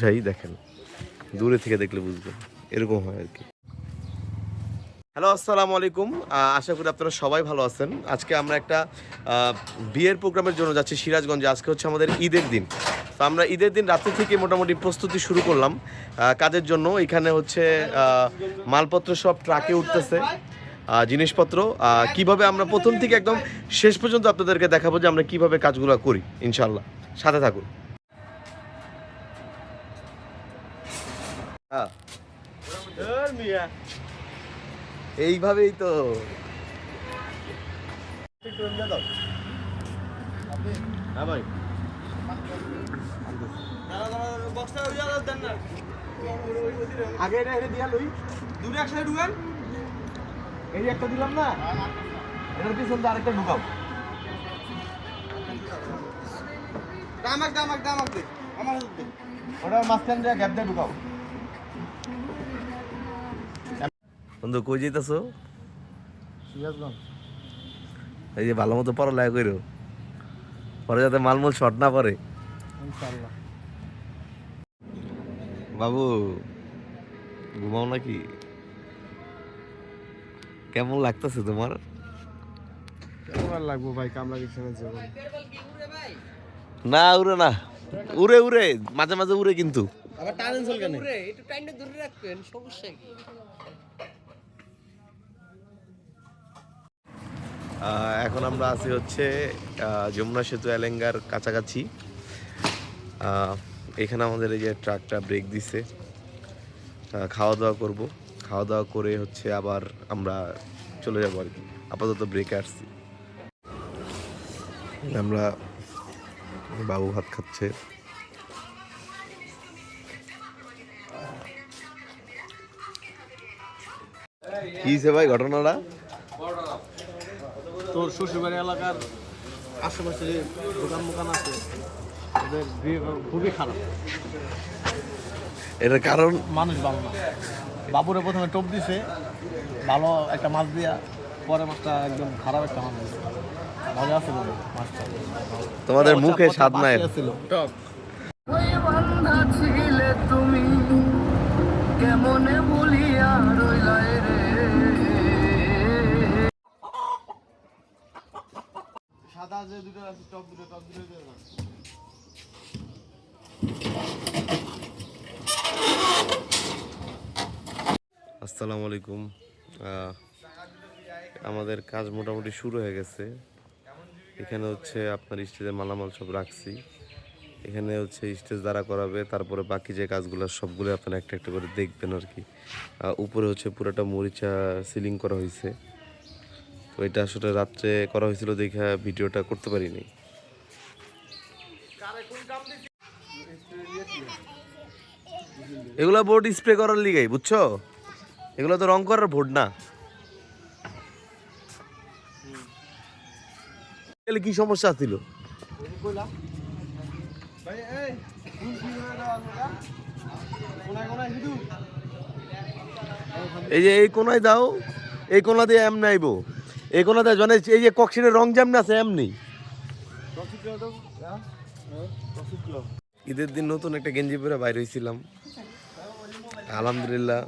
বুঝাই, দেখেন দূরে থেকে দেখলে বুঝবেন, এরকম হয় আর কি। হ্যালো, আসসালামু আলাইকুম। আশা করি আপনারা সবাই ভালো আছেন। আজকে আমরা একটা বিয়ের প্রোগ্রামের জন্য যাচ্ছি সিরাজগঞ্জে। আজকে হচ্ছে আমাদের ঈদের দিন। তো আমরা ঈদের দিন রাত্রি থেকে মোটামুটি প্রস্তুতি শুরু করলাম কাজের জন্য। এখানে হচ্ছে মালপত্র সব ট্রাকে উঠতেছে, জিনিসপত্র কিভাবে আমরা প্রথম থেকে একদম শেষ পর্যন্ত আপনাদেরকে দেখাবো যে আমরা কিভাবে কাজগুলো করি। ইনশাল্লাহ সাথে থাকুন। এইভাবেই তো ভাই আগে এটা দিয়া লই দূরে একসাথে ঢুকান। এই একটা দিলাম না, এটার পিছনে আরেকটা ঢুকাও। ওটার মাঝখান দিয়ে গ্যাপ দিয়ে ঢুকাও। বন্ধু কই যাইতাছো? সিরাজগঞ্জ। এই যে ভালো মতো পড়ালেখা করো, পরে যাতে মালমূল শর্ট না পড়ে। ইনশাআল্লাহ। বাবু ঘুমাও নাকি? কেমন লাগতেছে তোমার? কেমন লাগবো ভাই, কামলা কিষানের জীবন। না উড়ে না, উড়ে উড়ে মাঝে মাঝে উড়ে, কিন্তু আবার টানেন চল কেন? উড়ে একটু টাইনটা ধরে রাখবেন, সমস্যা কি? এখন আমরা আছি হচ্ছে যমুনা সেতু এলেঙ্গার কাছাকাছি। এখানে আমাদের এই যে ট্রাকটা ব্রেক দিছে, খাওয়া দাওয়া করব। খাওয়া দাওয়া করে হচ্ছে আবার আমরা চলে যাবো আর কি। আপাতত ব্রেকে আসছি আমরা। বাবু ভাত খাচ্ছে। কি হয়েছে ভাই ঘটনাটা? তোর শ্বশুরবাড়ি এলাকার আশেপাশে যে দোকান মোকান আছে, ওদের খুবই খারাপ। এটার কারণ মানুষ ভালো না। বাবুরে প্রথমে টোপ দিছে ভালো একটা মাছ দিয়া, পরে মাছটা একদম খারাপ একটা মাছ দিছে। মজা আছে বলে মাছটা, তোমাদের মুখে স্বাদ নাই। টক। তুমি কেমনে বলিয়া রইলাই রে। সাদা যে দুটো আছে, টক দুটো আসসালামু আলাইকুম। আমাদের কাজ মোটামুটি শুরু হয়ে গেছে। এখানে হচ্ছে আপনার স্টেজের মালামাল সব রাখছি। এখানে হচ্ছে স্টেজ দ্বারা করাবে, তারপরে বাকি যে কাজগুলো সবগুলো আপনারা একটা একটা করে দেখবেন আর কি। উপরে হচ্ছে পুরোটা মরিচা সিলিং করা হয়েছে। তো এটা আসলে রাত্রে করা হয়েছিল দেখে ভিডিওটা করতে পারিনি। এগুলা বোর্ড স্প্রে করার লিগাই, বুঝছো? এগুলো তো রং করার বোর্ড না। কি সমস্যা ছিল? এই যে এই কোনায় দাও, এই কোনা দিয়ে এমনি আইবো, এই কোনা দিয়ে মানে এই যে কক্সিনের রং যেমন আছে এমনি। ঈদের দিন নতুন একটা গেঞ্জি পরে বাইরে হয়েছিলাম, আলহামদুলিল্লাহ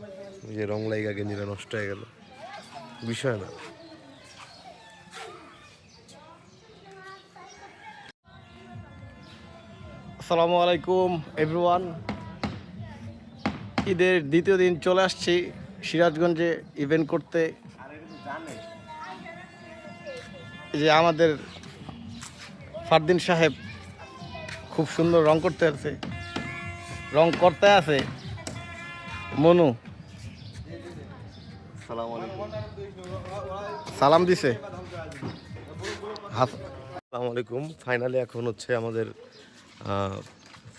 এই যে রং লাইগা গেঞ্জিটা নষ্ট হয়ে গেল, বিষয় না। আসসালামু আলাইকুম এভরিওয়ান। ঈদের দ্বিতীয় দিন চলে আসছি সিরাজগঞ্জে ইভেন্ট করতে। এই যে আমাদের ফারদিন সাহেব খুব সুন্দর রং করতে আছে মনু সালাম দিছে। আসসালামু আলাইকুম। ফাইনালি এখন হচ্ছে আমাদের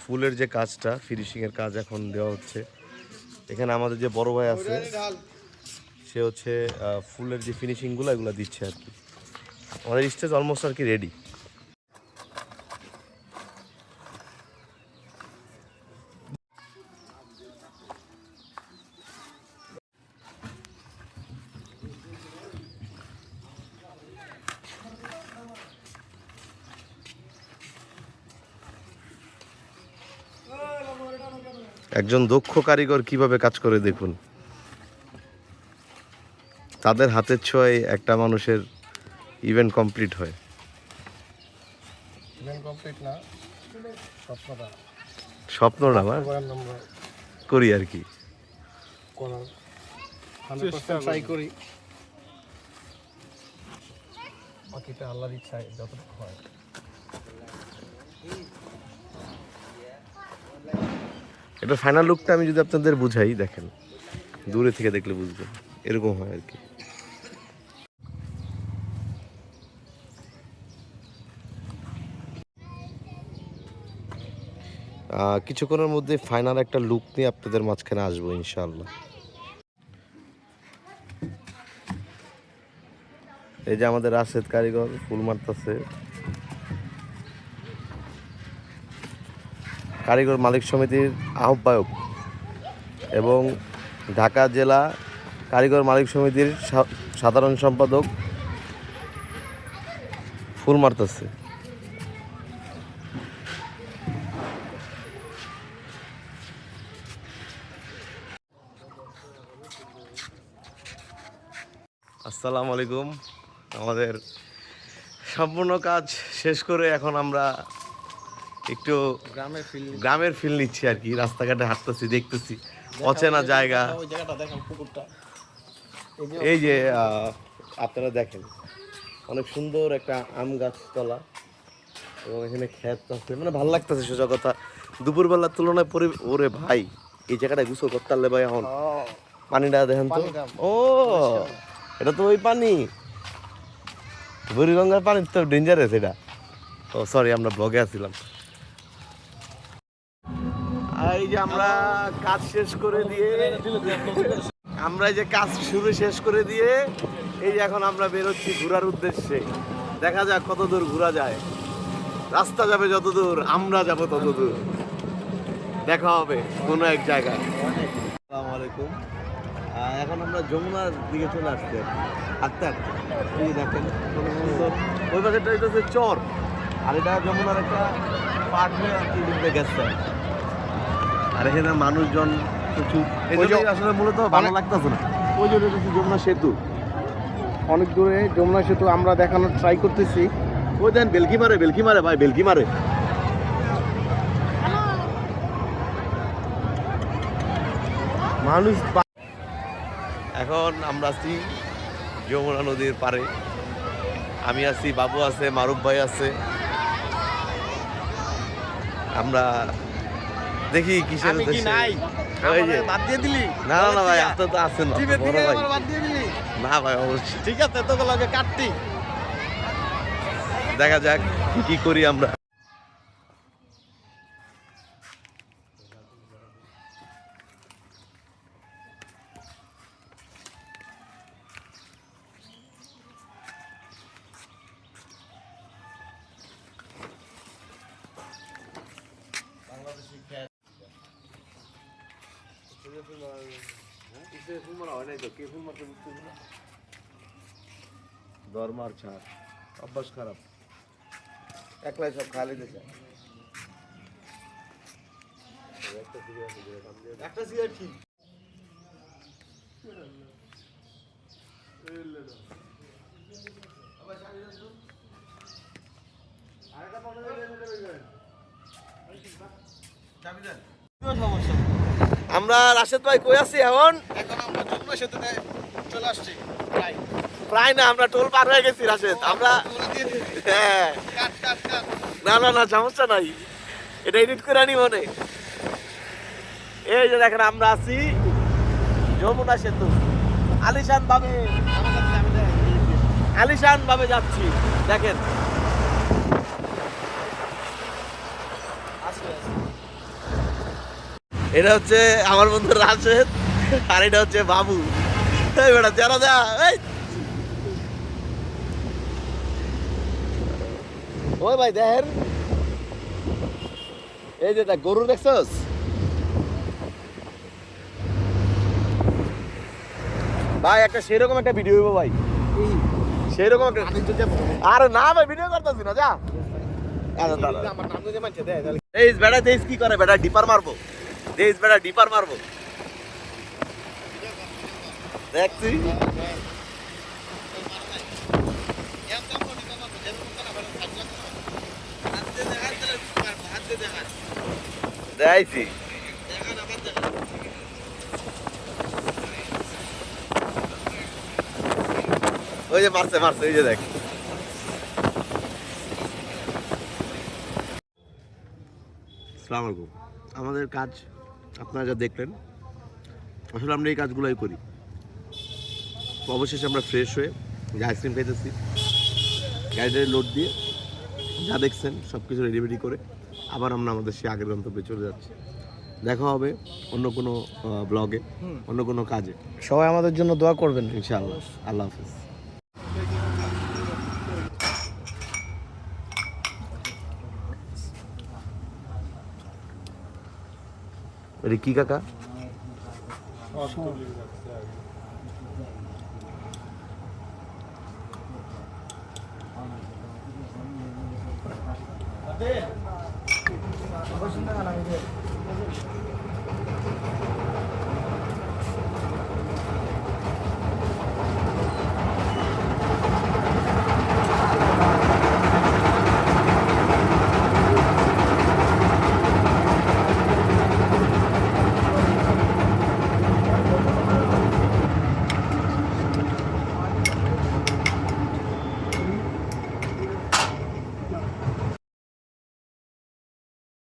ফুলের যে কাজটা, ফিনিশিংয়ের কাজ এখন দেওয়া হচ্ছে। এখানে আমাদের যে বড় ভাই আছে, সে হচ্ছে ফুলের যে ফিনিশিংগুলো এগুলো দিচ্ছে আর কি। আমাদের স্টেজ অলমোস্ট আর কি রেডি। একজন দক্ষ কারিগর কিভাবে কাজ করে দেখুন। তাদের হাতের ছোঁয়ায় একটা মানুষের ইভেন্ট কমপ্লিট হয়। ইভেন্ট কমপ্লিট না, স্বপ্নটা স্বপ্ন না আমার করার আমরা করি আর কি। করার 100% ট্রাই করি, বাকিটা আল্লাহর ইচ্ছায় যতটুকু হয়। এটা ফাইনাল লুকটা আমি যদি আপনাদের বুঝাই, দেখেন দূরে থেকে দেখলে বুঝবেন, এরকম হয় আর কি। কিছুক্ষণের মধ্যে ফাইনাল একটা লুক নিয়ে আপনাদের মাঝখানে আসবো ইনশাআল্লাহ। এই যে আমাদের রাশেদ কারিগর ফুল মারতেছে। কারিগর মালিক সমিতির আহ্বায়ক এবং ঢাকা জেলা কারিগর মালিক সমিতির সাধারণ সম্পাদক ফুল মারতেছে। আসসালামু আলাইকুম। আমাদের সম্পূর্ণ কাজ শেষ করে এখন আমরা একটু গ্রামের ফিল নিচ্ছি আর কি। রাস্তাঘাটে হাঁটতেছি, দেখতেছি অচেনা জায়গা। ওই জায়গাটা দেখেন, পুকুরটা এই যে আপনারা দেখেন অনেক সুন্দর একটা আম গাছতলা এবং এখানে ক্ষেত আছে, মানে ভালো লাগতেছে সোজা কথা। দুপুরবেলার তুলনায় পরে ওরে ভাই এই জায়গাটা গোসল করতে পারলে ভাই এখন পানিটা দেখেন তো। ও এটা তো ওই পানি, বুড়িগঙ্গার পানি তো ডেঞ্জারাস এটা। ও সরি, আমরা ব্লগে আসছিলাম। আর এই যে আমরা কাজ শেষ করে দিয়ে শেষ করে দিয়ে এই যে এখন আমরা বেরোচ্ছি ঘোরার উদ্দেশ্যে। দেখা যাক কত দূর ঘোরা যায়। রাস্তা যাবে যত দূর, আমরা যাব তত দূর। দেখা হবে কোনো এক জায়গায়। আসসালামু আলাইকুম। এখন আমরা যমুনার দিকে চলে আসছি আক্তার। এই দেখেন কত সুন্দর, ওই পাশেটা হচ্ছে চর, আর এটা যমুনার একটা পার্ট হয়ে আর কি ডুবে গেছে। আর এখানে মানুষজন প্রচুর, আসলে মূলত ভালো লাগতেছে না। ওই যে হচ্ছে যমুনা সেতু, অনেক দূরে যমুনা সেতু আমরা দেখানোর ট্রাই করতেছি। ওই দেন বেলকি মারে ভাই, বেলকি মারে। মানুষ এখন আমরা আছি যমুনা নদীর পারে। আমি আছি, বাবু আছে, মারুফ ভাই আছে। আমরা দেখি কিসের উদ্দেশ্যে। ওই যে বাদ দিয়ে দিলি? না না ভাই, আপনার তো আছেন না বড় ভাই। বাদ দিয়ে দিলি? না ভাই অবশ্যই, ঠিক আছে, তোকে লাগে কাটতি। দেখা যাক কি করি আমরা। দরমার ছাড় অভ্যাস খারাপ, একলাই সব খালি দিতে। একটা সিগারেট কি আমরা রাশেদ ভাই কই আছি এখন? এখন আমরা যমুনা সেতুতে চলে আসছি প্রায়। প্রায় না, আমরা টোল পার হয়ে গেছি রাশেদ। আমরা হ্যাঁ, না না না সমস্যা নাই, এটা এডিট করে আনি মনে। এই যে দেখেন আমরা আছি যমুনা সেতু, আলিশান ভাবে যাচ্ছি। দেখেন এটা হচ্ছে আমার বন্ধু রাশেদ, আর এটা হচ্ছে বাবু। এই বেটা যারা যা, এই ওই ভাই দেখেন, এই যে দেখ গরু দেখছস? ভাই একটা সেরকম একটা ভিডিও হইব ভাই, সেরকম একটা। আরে না ভাই, ভিডিও করতেছি না, যা। এই বেটা দেশ কি করে, বেটা ডিপার মারবো। দেশ বেড়া ডিপার মারবো দেখছি দেখাইছি ওই যে মারছে মারছে ওই যে দেখ আসসালামু আলাইকুম আমাদের কাজ আপনারা যা দেখলেন আসলে আমরা এই কাজগুলোই করি অবশেষে আমরা ফ্রেশ হয়ে যে আইসক্রিম খাইতেছি গাড়িটারে লোড দিয়ে যা দেখছেন সব কিছু রেডি করে আবার আমরা আমাদের সেই আগের গন্তব্যে চলে যাচ্ছি দেখা হবে অন্য কোনো ব্লগে অন্য কোনো কাজে সবাই আমাদের জন্য দোয়া করবেন ইনশাআল্লাহ আল্লাহ হাফিজ এটা কি কাকা